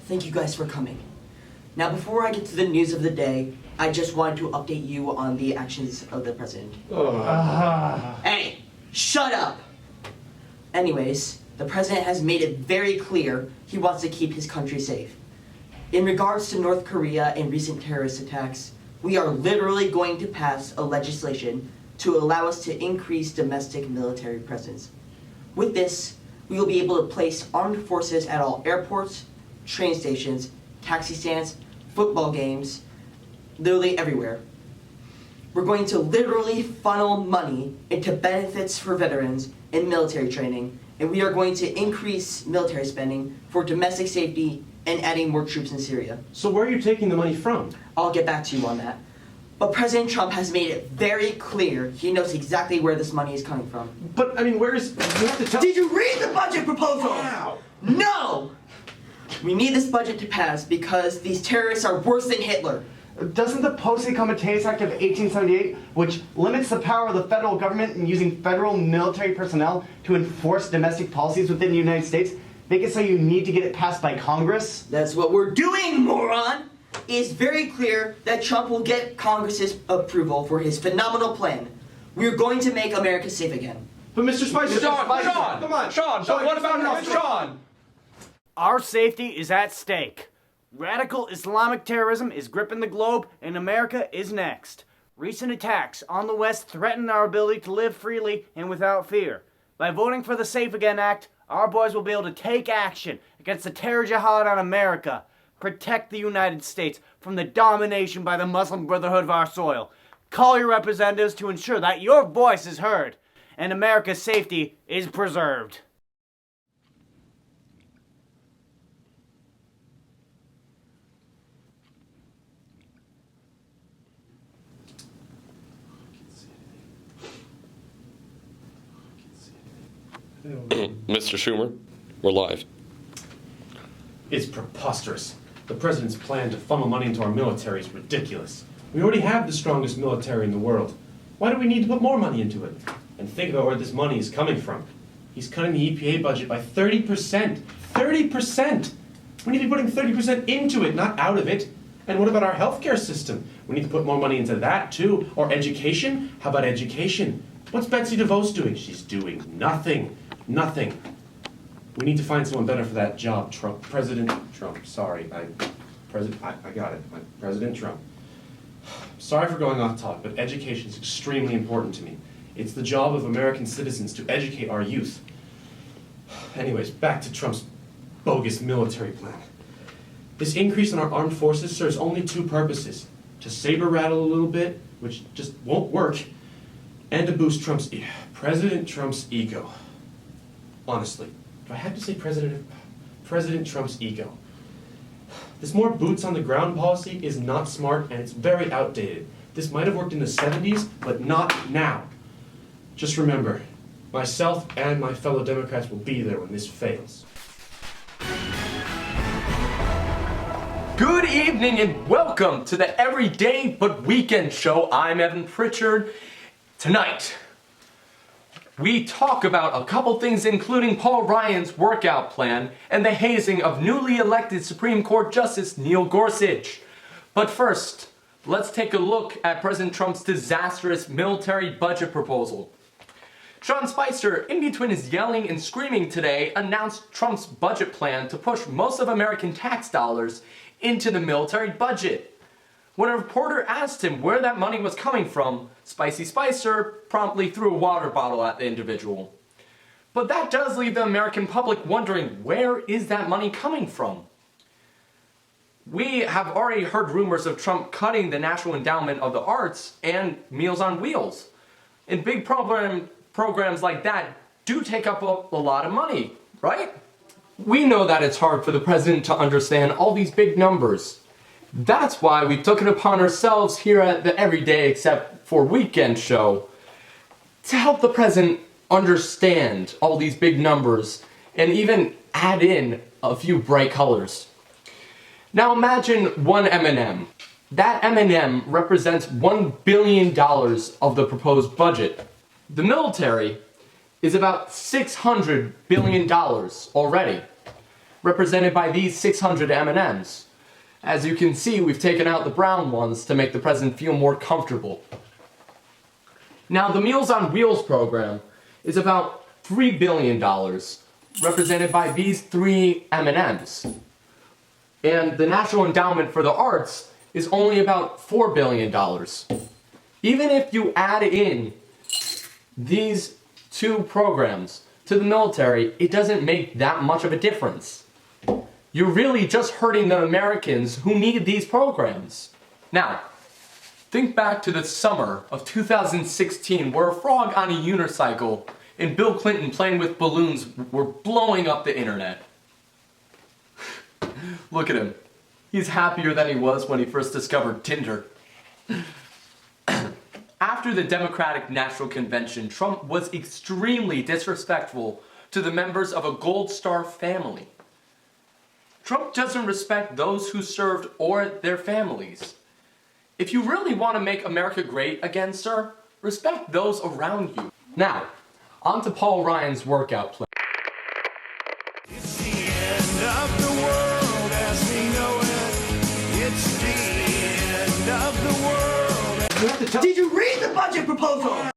Thank you guys for coming. Now, before I get to the news of the day, I just wanted to update you on the actions of the president. Hey, shut up! Anyways, the president has made it very clear he wants to keep his country safe. In regards to North Korea and recent terrorist attacks, we are literally going to pass a legislation to allow us to increase domestic military presence. With this, we will be able to place armed forces at all airports, train stations, taxi stands, football games, literally everywhere. We're going to literally funnel money into benefits for veterans and military training, and we are going to increase military spending for domestic safety and adding more troops in Syria. So where are you taking the money from? I'll get back to you on that. But President Trump has made it very clear he knows exactly where this money is coming from. But, I mean, where is... You have to tell... Did you read the budget proposal? Wow. No! We need this budget to pass because these terrorists are worse than Hitler. Doesn't the Post-Incomitatus Act of 1878, which limits the power of the federal government in using federal military personnel to enforce domestic policies within the United States, make it so you need to get it passed by Congress? That's what we're doing, moron! It's very clear that Trump will get Congress's approval for his phenomenal plan. We're going to make America safe again. But Mr. Spicer... Sean, come on. Sean, what about Sean? Our safety is at stake. Radical Islamic terrorism is gripping the globe, and America is next. Recent attacks on the West threaten our ability to live freely and without fear. By voting for the Safe Again Act, our boys will be able to take action against the terror jihad on America, protect the United States from the domination by the Muslim Brotherhood of our soil. Call your representatives to ensure that your voice is heard and America's safety is preserved. Mr. Schumer, we're live. It's preposterous. The president's plan to funnel money into our military is ridiculous. We already have the strongest military in the world. Why do we need to put more money into it? And think about where this money is coming from. He's cutting the EPA budget by 30%. 30%! We need to be putting 30% into it, not out of it. And what about our healthcare system? We need to put more money into that too. Or education? How about education? What's Betsy DeVos doing? She's doing nothing. Nothing. We need to find someone better for that job, Trump. President Trump. Sorry, I got it. President Trump. Sorry for going off topic, but education is extremely important to me. It's the job of American citizens to educate our youth. Anyways, back to Trump's bogus military plan. This increase in our armed forces serves only two purposes: to saber rattle a little bit, which just won't work, and to boost President Trump's ego. Honestly, do I have to say President Trump's ego? This more boots on the ground policy is not smart, and it's very outdated. This might have worked in the 70s, but not now. Just remember, myself and my fellow Democrats will be there when this fails. Good evening and welcome to the Everyday But Weekend Show. I'm Evan Pritchard. Tonight, we talk about a couple things, including Paul Ryan's workout plan and the hazing of newly elected Supreme Court Justice Neil Gorsuch. But first, let's take a look at President Trump's disastrous military budget proposal. Sean Spicer, in between his yelling and screaming today, announced Trump's budget plan to push most of American tax dollars into the military budget. When a reporter asked him where that money was coming from, Spicy Spicer promptly threw a water bottle at the individual. But that does leave the American public wondering, where is that money coming from? We have already heard rumors of Trump cutting the National Endowment of the Arts and Meals on Wheels. And big programs like that do take up a lot of money, right? We know that it's hard for the president to understand all these big numbers. That's why we took it upon ourselves here at the Everyday Except for Weekend show to help the president understand all these big numbers and even add in a few bright colors. Now imagine one M&M. That M&M represents $1 billion of the proposed budget. The military is about $600 billion already. represented by these 600 M&Ms. As you can see, we've taken out the brown ones to make the president feel more comfortable. Now, the Meals on Wheels program is about $3 billion, represented by these 3 M&Ms. And the National Endowment for the Arts is only about $4 billion. Even if you add in these 2 programs to the military, it doesn't make that much of a difference. You're really just hurting the Americans who need these programs. Now, think back to the summer of 2016 where a frog on a unicycle and Bill Clinton playing with balloons were blowing up the internet. Look at him. He's happier than he was when he first discovered Tinder. After the Democratic National Convention, Trump was extremely disrespectful to the members of a Gold Star family. Trump doesn't respect those who served or their families. If you really want to make America great again, sir, respect those around you. Now, on to Paul Ryan's workout plan. It's the end of the world as we know it. It's the end of the world. Did you read the budget proposal?